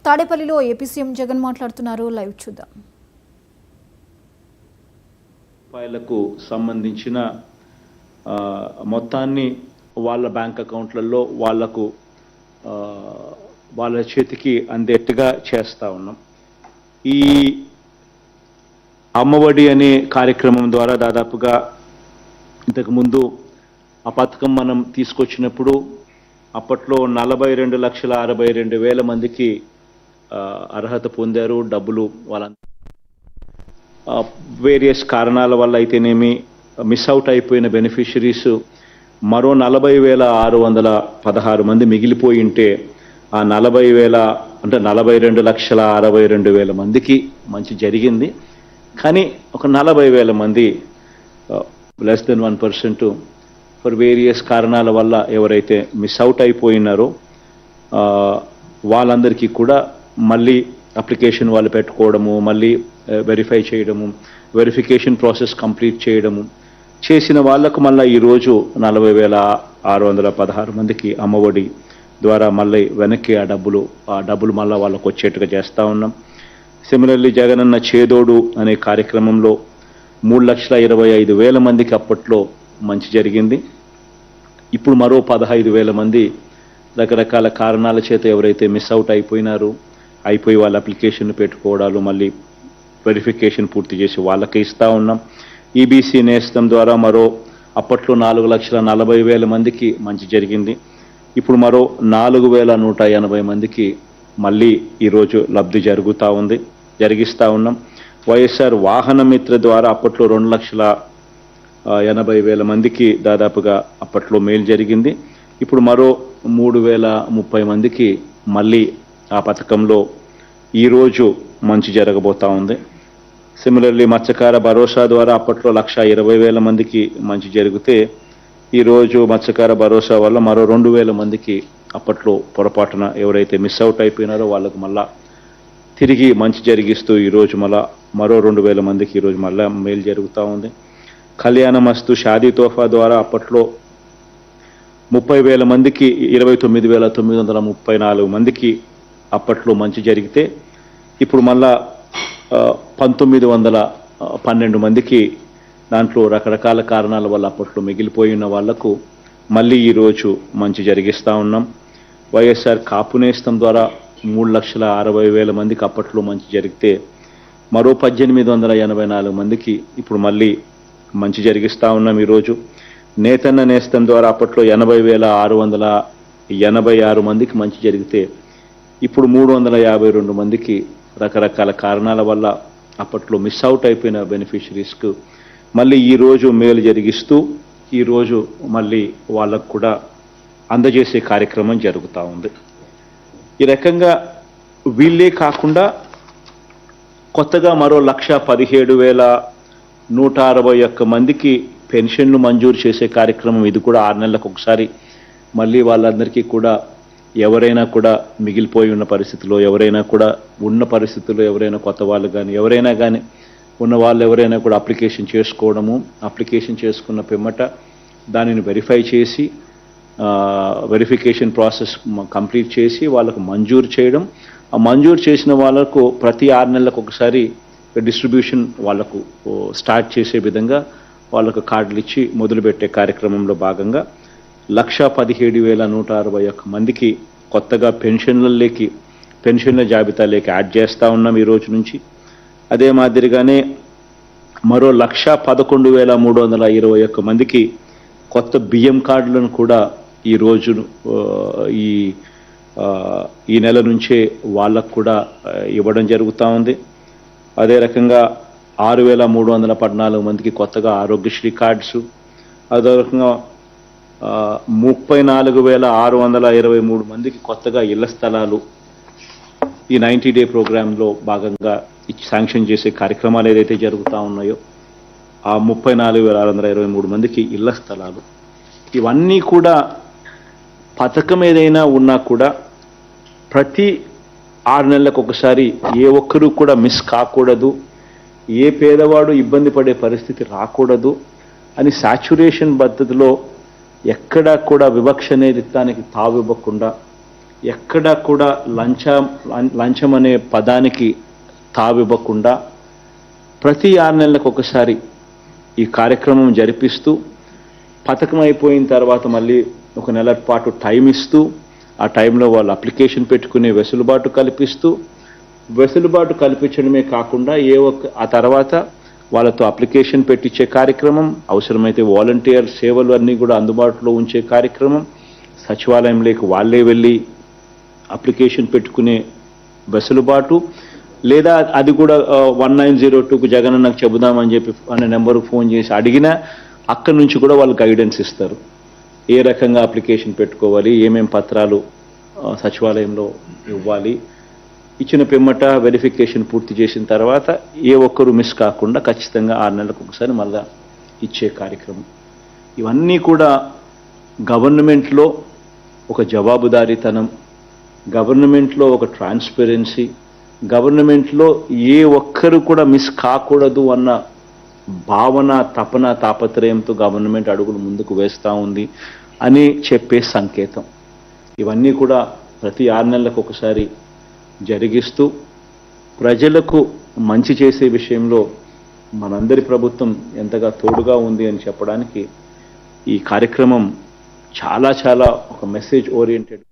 తాడేపల్లిలో AP CM Jagan మాట్లాడుతున్నారు. Live చూద్దాం. రూపాయలకు సంబంధించిన మొత్తాన్ని వాళ్ళ బ్యాంక్ అకౌంట్లలో వాళ్ళ చేతికి అందేట్టుగా చేస్తూ ఉన్నాం. ఈ అమ్మఒడి అనే కార్యక్రమం ద్వారా దాదాపుగా ఇంతకుముందు ఆ పథకం మనం తీసుకొచ్చినప్పుడు అప్పట్లో 42,62,000 మందికి అర్హత పొందారు. డబ్బులు వాళ్ళ వేరియస్ కారణాల వల్ల అయితేనేమి మిస్ అవుట్ అయిపోయిన బెనిఫిషరీస్ మరో 40,616 మంది మిగిలిపోయి ఉంటే ఆ 42,62,000 మందికి మంచి జరిగింది. కానీ ఒక 40,000 మంది లెస్ దెన్ 1% ఫర్ వేరియస్ కారణాల వల్ల ఎవరైతే మిస్ అవుట్ అయిపోయినారో వాళ్ళందరికీ కూడా మళ్ళీ అప్లికేషన్ వాళ్ళు పెట్టుకోవడము, మళ్ళీ వెరిఫై చేయడము, వెరిఫికేషన్ ప్రాసెస్ కంప్లీట్ చేయడము చేసిన వాళ్లకు మళ్ళీ ఈరోజు 40,616 మందికి అమ్మఒడి ద్వారా మళ్ళీ వెనక్కి ఆ డబ్బులు మళ్ళీ వాళ్ళకు వచ్చేట్టుగా చేస్తూ ఉన్నాం. సిమిలర్లీ జగనన్న చేదోడు అనే కార్యక్రమంలో 3,25,000 మందికి అప్పట్లో మంచి జరిగింది. ఇప్పుడు మరో 15,000 మంది రకరకాల కారణాల చేత ఎవరైతే మిస్ అవుట్ అయిపోయి వాళ్ళ అప్లికేషన్ పెట్టుకోవడాలు మళ్ళీ వెరిఫికేషన్ పూర్తి చేసి వాళ్ళకి ఇస్తూ ఉన్నాం. ఈబీసీ నేస్తం ద్వారా మరో అప్పట్లో 4,40,000 మందికి మంచి జరిగింది. ఇప్పుడు మరో 4,180 మందికి మళ్ళీ ఈరోజు లబ్ధి జరిగిస్తూ ఉన్నాం. వైఎస్ఆర్ వాహన మిత్ర ద్వారా అప్పట్లో 2,80,000 మందికి దాదాపుగా అప్పట్లో మేలు జరిగింది. ఇప్పుడు మరో 3,030 మందికి మళ్ళీ ఆ పథకంలో ఈరోజు మంచి జరగబోతూ ఉంది. సిమిలర్లీ మత్స్యకార భరోసా ద్వారా అప్పట్లో 1,20,000 మందికి మంచి జరిగితే ఈరోజు మత్స్యకార భరోసా వల్ల మరో 2,000 మందికి అప్పట్లో పొరపాటున ఎవరైతే మిస్ అవుట్ అయిపోయినారో వాళ్ళకు మళ్ళా తిరిగి మంచి జరిగిస్తూ ఈరోజు మరో 2,000 మందికి ఈరోజు మళ్ళా మేలు జరుగుతూ ఉంది. కళ్యాణ మస్తు షాదీ తోఫా ద్వారా అప్పట్లో 30,000 మందికి 29,934 మందికి అప్పట్లో మంచి జరిగితే ఇప్పుడు మళ్ళా 1,912 మందికి దాంట్లో రకరకాల కారణాల వల్ల అప్పట్లో మిగిలిపోయిన వాళ్లకు మళ్ళీ ఈరోజు మంచి జరిగిస్తూ ఉన్నాం. వైఎస్ఆర్ కాపు నేస్తం ద్వారా 3,60,000 మందికి అప్పట్లో మంచి జరిగితే మరో 1,884 మందికి ఇప్పుడు మళ్ళీ మంచి జరిగిస్తూ ఉన్నాం. ఈరోజు నేతన్న నేస్తం ద్వారా అప్పట్లో 80,686 మందికి మంచి జరిగితే ఇప్పుడు 352 మందికి రకరకాల కారణాల వల్ల అప్పట్లో మిస్ అవుట్ అయిపోయిన బెనిఫిషరీస్కు మళ్ళీ ఈరోజు మేలు జరిగిస్తూ ఈరోజు మళ్ళీ వాళ్ళకు కూడా అందజేసే కార్యక్రమం జరుగుతూ ఉంది. ఈ రకంగా వీళ్ళే కాకుండా కొత్తగా మరో 1,17,161 మందికి పెన్షన్లు మంజూరు చేసే కార్యక్రమం ఇది కూడా 6 నెలలకు ఒకసారి మళ్ళీ వాళ్ళందరికీ కూడా ఎవరైనా కూడా మిగిలిపోయి ఉన్న పరిస్థితుల్లో ఎవరైనా కూడా ఉన్న పరిస్థితుల్లో ఎవరైనా కొత్త వాళ్ళు కానీ ఎవరైనా కానీ ఉన్న వాళ్ళు ఎవరైనా కూడా అప్లికేషన్ చేసుకున్న పిమ్మట దానిని వెరిఫై చేసి వెరిఫికేషన్ ప్రాసెస్ కంప్లీట్ చేసి వాళ్ళకు మంజూరు చేయడం, ఆ మంజూరు చేసిన వాళ్ళకు ప్రతి 6 నెలలకు ఒకసారి డిస్ట్రిబ్యూషన్ వాళ్ళకు స్టార్ట్ చేసే విధంగా వాళ్ళకు కార్డులు ఇచ్చి మొదలుపెట్టే కార్యక్రమంలో భాగంగా 1,17,161 మందికి కొత్తగా పెన్షన్ల జాబితాలోకి యాడ్ చేస్తూ ఉన్నాం ఈ రోజు నుంచి. అదే మాదిరిగానే మరో 1,11,321 మందికి కొత్త బియ్యం కార్డులను కూడా ఈ రోజు ఈ నెల నుంచే వాళ్ళకు కూడా ఇవ్వడం జరుగుతూ ఉంది. అదే రకంగా 6,314 మందికి కొత్తగా ఆరోగ్యశ్రీ కార్డ్స్, అదే రకంగా 34,623 మందికి కొత్తగా ఇళ్ల స్థలాలు ఈ 90-డే ప్రోగ్రాంలో భాగంగా శాంక్షన్ చేసే కార్యక్రమాలు ఏదైతే జరుగుతూ ఉన్నాయో ఆ 34,623 మందికి ఇళ్ల స్థలాలు, ఇవన్నీ కూడా పథకం ఏదైనా ఉన్నా కూడా ప్రతి 6 నెలలకు ఒకసారి ఏ ఒక్కరూ కూడా మిస్ కాకూడదు, ఏ పేదవాడు ఇబ్బంది పడే పరిస్థితి రాకూడదు అని సాచ్యురేషన్ పద్ధతిలో ఎక్కడా కూడా వివక్ష అనేది తావివ్వకుండా ఎక్కడా కూడా లంచం అనే పదానికి తావివ్వకుండా ప్రతి 6 నెలలకు ఒకసారి ఈ కార్యక్రమం జరిపిస్తూ పథకం అయిపోయిన తర్వాత మళ్ళీ 1 నెల పాటు టైం ఇస్తూ ఆ టైంలో వాళ్ళు అప్లికేషన్ పెట్టుకునే వెసులుబాటు కల్పించడమే కాకుండా ఆ తర్వాత వాళ్ళతో అప్లికేషన్ పెట్టించే కార్యక్రమం, అవసరమైతే వాలంటీర్ సేవలు అన్నీ కూడా అందుబాటులో ఉంచే కార్యక్రమం, సచివాలయంలోకి వాళ్ళే వెళ్ళి అప్లికేషన్ పెట్టుకునే వెసులుబాటు, లేదా అది కూడా 1902కు జగనన్నకు చెబుదామని చెప్పి అనే నెంబర్కు ఫోన్ చేసి అడిగినా అక్కడి నుంచి కూడా వాళ్ళు గైడెన్స్ ఇస్తారు. ఏ రకంగా అప్లికేషన్ పెట్టుకోవాలి, ఏమేం పత్రాలు సచివాలయంలో ఇవ్వాలి, ఇచ్చిన పిమ్మట వెరిఫికేషన్ పూర్తి చేసిన తర్వాత ఏ ఒక్కరు మిస్ కాకుండా ఖచ్చితంగా 6 నెలలకు ఒకసారి మళ్ళా ఇచ్చే కార్యక్రమం. ఇవన్నీ కూడా గవర్నమెంట్లో ఒక జవాబుదారీతనం, గవర్నమెంట్లో ఒక ట్రాన్స్పరెన్సీ, గవర్నమెంట్లో ఏ ఒక్కరు కూడా మిస్ కాకూడదు అన్న భావన, తపన, తాపత్రయంతో గవర్నమెంట్ అడుగులు ముందుకు వేస్తూ ఉంది అని చెప్పే సంకేతం. ఇవన్నీ కూడా ప్రతి 6 నెలలకు ఒకసారి జరిగిస్తూ ప్రజలకు మంచి చేసే విషయంలో మనందరి ప్రభుత్వం ఎంతగా తోడుగా ఉంది అని చెప్పడానికి ఈ కార్యక్రమం చాలా ఒక మెసేజ్ ఓరియంటెడ్